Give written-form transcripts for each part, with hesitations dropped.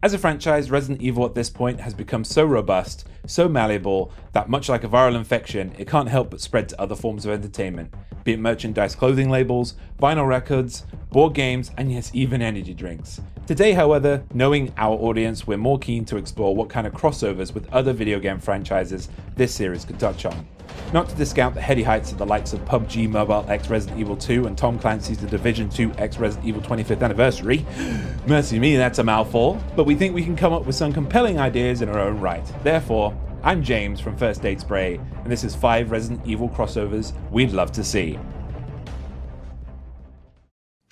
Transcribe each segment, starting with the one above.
As a franchise, Resident Evil at this point has become so robust, so malleable, that much like a viral infection, it can't help but spread to other forms of entertainment, be it merchandise, clothing labels, vinyl records, board games, and yes, even energy drinks. Today, however, knowing our audience, we're more keen to explore what kind of crossovers with other video game franchises this series could touch on. Not to discount the heady heights of the likes of PUBG Mobile x Resident Evil 2 and Tom Clancy's The Division 2 x Resident Evil 25th Anniversary. Mercy me, that's a mouthful. But we think we can come up with some compelling ideas in our own right. Therefore, I'm James from First Aid Spray, and this is 5 Resident Evil crossovers we'd love to see.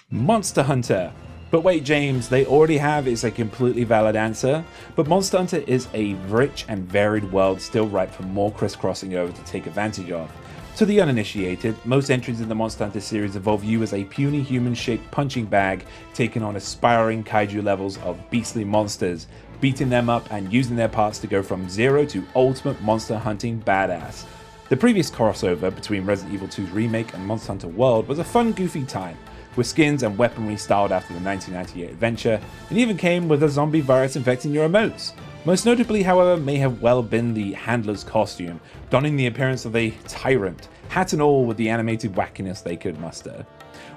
Monster Hunter. But wait, James, they already have is a completely valid answer, but Monster Hunter is a rich and varied world still ripe for more crisscrossing over to take advantage of. To the uninitiated, most entries in the Monster Hunter series involve you as a puny human-shaped punching bag taking on aspiring kaiju levels of beastly monsters, beating them up and using their parts to go from zero to ultimate monster hunting badass. The previous crossover between Resident Evil 2's remake and Monster Hunter World was a fun, goofy time, with skins and weaponry styled after the 1998 adventure, and even came with a zombie virus infecting your emotes. Most notably, however, may have well been the handler's costume, donning the appearance of a tyrant, hat and all with the animated wackiness they could muster.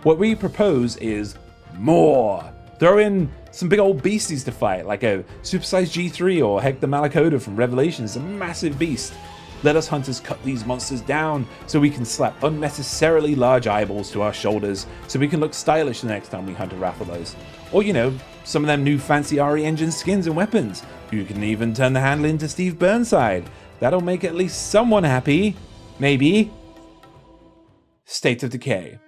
What we propose is more. Throw in some big old beasties to fight, like a supersized G3 or heck the Malakoda from Revelations, a massive beast. Let us hunters cut these monsters down so we can slap unnecessarily large eyeballs to our shoulders so we can look stylish the next time we hunt a Rathalos. Or some of them new fancy RE engine skins and weapons. You can even turn the handle into Steve Burnside. That'll make at least someone happy. Maybe. State of Decay.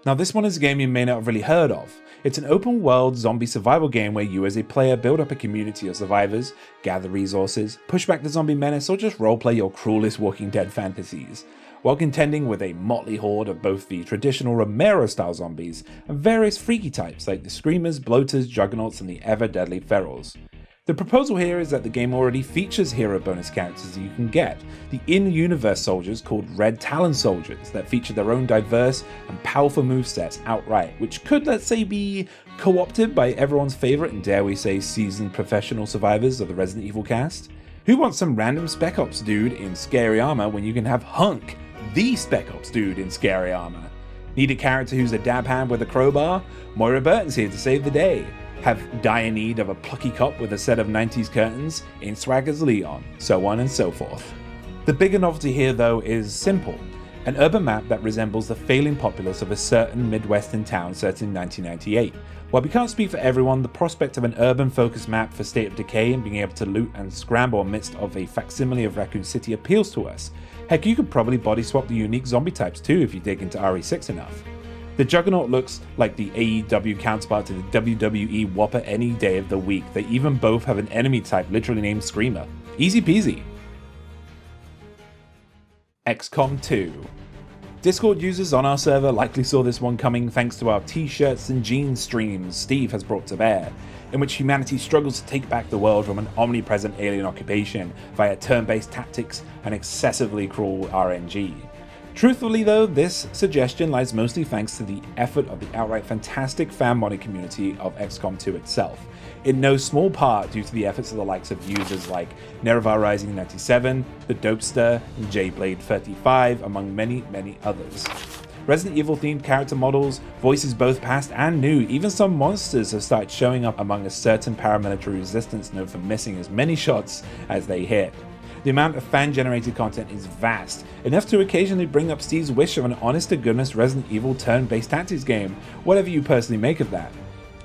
Now this one is a game you may not have really heard of. It's an open world zombie survival game where you as a player build up a community of survivors, gather resources, push back the zombie menace, or just roleplay your cruelest Walking Dead fantasies, while contending with a motley horde of both the traditional Romero style zombies and various freaky types like the Screamers, Bloaters, Juggernauts, and the ever deadly Ferals. The proposal here is that the game already features hero bonus characters that you can get, the in-universe soldiers called Red Talon soldiers that feature their own diverse and powerful movesets outright, which could, let's say, be co-opted by everyone's favourite and dare we say seasoned professional survivors of the Resident Evil cast. Who wants some random Spec Ops dude in scary armour when you can have Hunk, the Spec Ops dude in scary armour? Need a character who's a dab hand with a crowbar? Moira Burton's here to save the day. Have dire need of a plucky cop with a set of 90s curtains? In Swagger's Leon, so on and so forth. The bigger novelty here though is simple, an urban map that resembles the failing populace of a certain Midwestern town set in 1998. While we can't speak for everyone, the prospect of an urban focused map for State of Decay and being able to loot and scramble amidst of a facsimile of Raccoon City appeals to us. Heck, you could probably body swap the unique zombie types too if you dig into RE6 enough. The Juggernaut looks like the AEW counterpart to the WWE Whopper any day of the week. They even both have an enemy type literally named Screamer. Easy peasy. XCOM 2. Discord users on our server likely saw this one coming thanks to our t-shirts and jeans streams Steve has brought to bear, in which humanity struggles to take back the world from an omnipresent alien occupation via turn-based tactics and excessively cruel RNG. Truthfully though, this suggestion lies mostly thanks to the effort of the outright fantastic fan modding community of XCOM 2 itself, in no small part due to the efforts of the likes of users like Nerevar Rising 97, The Dopester, and Jblade 35, among many, many others. Resident Evil themed character models, voices both past and new, even some monsters have started showing up among a certain paramilitary resistance known for missing as many shots as they hit. The amount of fan-generated content is vast, enough to occasionally bring up Steve's wish of an honest-to-goodness Resident Evil turn-based tactics game, whatever you personally make of that.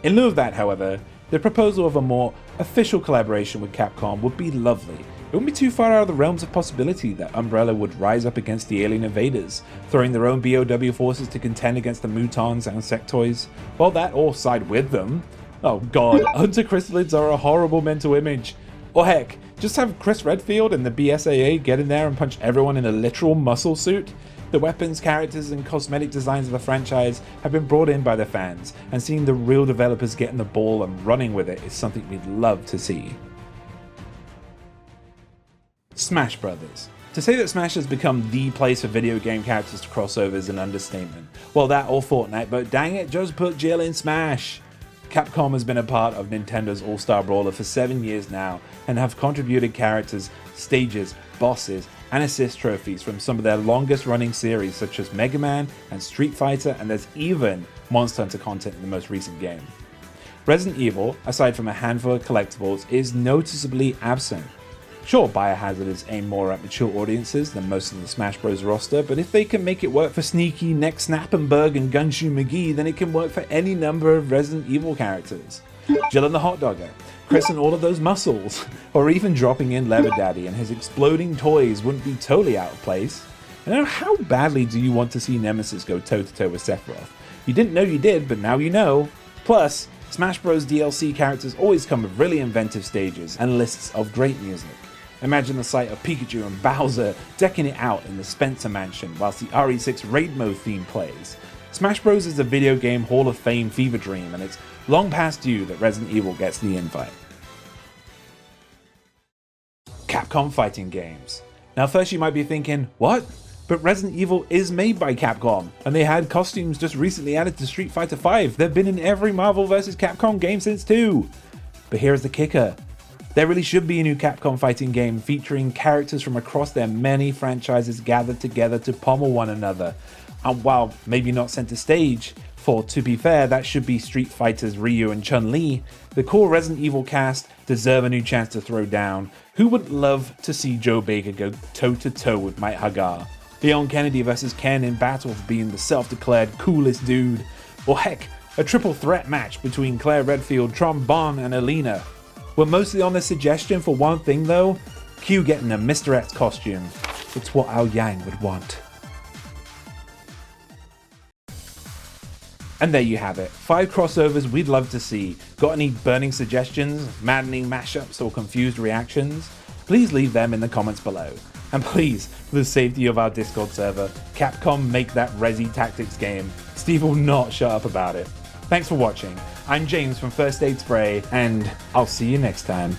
In lieu of that, however, the proposal of a more official collaboration with Capcom would be lovely. It wouldn't be too far out of the realms of possibility that Umbrella would rise up against the alien invaders, throwing their own BOW forces to contend against the Mutons and Sectoids. Well, that or side with them. Oh god, Hunter Chrysalids are a horrible mental image. Or heck, just have Chris Redfield and the BSAA get in there and punch everyone in a literal muscle suit. The weapons, characters, and cosmetic designs of the franchise have been brought in by the fans, and seeing the real developers getting the ball and running with it is something we'd love to see. Smash Brothers. To say that Smash has become the place for video game characters to cross over is an understatement. Well, that or Fortnite, but dang it, just put Jill in Smash. Capcom has been a part of Nintendo's All-Star Brawler for 7 years now and have contributed characters, stages, bosses, and assist trophies from some of their longest running series such as Mega Man and Street Fighter, and there's even Monster Hunter content in the most recent game. Resident Evil, aside from a handful of collectibles, is noticeably absent. Sure, Biohazard is aimed more at mature audiences than most of the Smash Bros roster, but if they can make it work for Sneaky, Neck Snappenberg, and Gunshoe McGee, then it can work for any number of Resident Evil characters. Jill and the Hot Dogger, Chris and all of those muscles, or even dropping in Leather Daddy and his exploding toys wouldn't be totally out of place. And now, how badly do you want to see Nemesis go toe-to-toe with Sephiroth? You didn't know you did, but now you know. Plus, Smash Bros DLC characters always come with really inventive stages and lists of great music. Imagine the sight of Pikachu and Bowser decking it out in the Spencer Mansion whilst the RE6 Raid Mode theme plays. Smash Bros is a video game Hall of Fame fever dream, and it's long past due that Resident Evil gets the invite. Capcom fighting games. Now first you might be thinking, what? But Resident Evil is made by Capcom, and they had costumes just recently added to Street Fighter V. They've been in every Marvel vs. Capcom game since 2. But here's the kicker. There really should be a new Capcom fighting game featuring characters from across their many franchises gathered together to pummel one another. And while maybe not center stage, for to be fair, that should be Street Fighter's Ryu and Chun-Li, the core Resident Evil cast deserve a new chance to throw down. Who wouldn't love to see Joe Baker go toe-to-toe with Mike Hagar? Leon Kennedy versus Ken in battle for being the self-declared coolest dude? Or heck, a triple threat match between Claire Redfield, Trombone, and Alina. We're mostly on the suggestion for one thing though, Q getting a Mr. X costume. It's what Ao Yang would want. And there you have it, 5 crossovers we'd love to see. Got any burning suggestions, maddening mashups, or confused reactions? Please leave them in the comments below. And please, for the safety of our Discord server, Capcom make that Resi Tactics game. Steve will not shut up about it. Thanks for watching. I'm James from First Aid Spray, and I'll see you next time.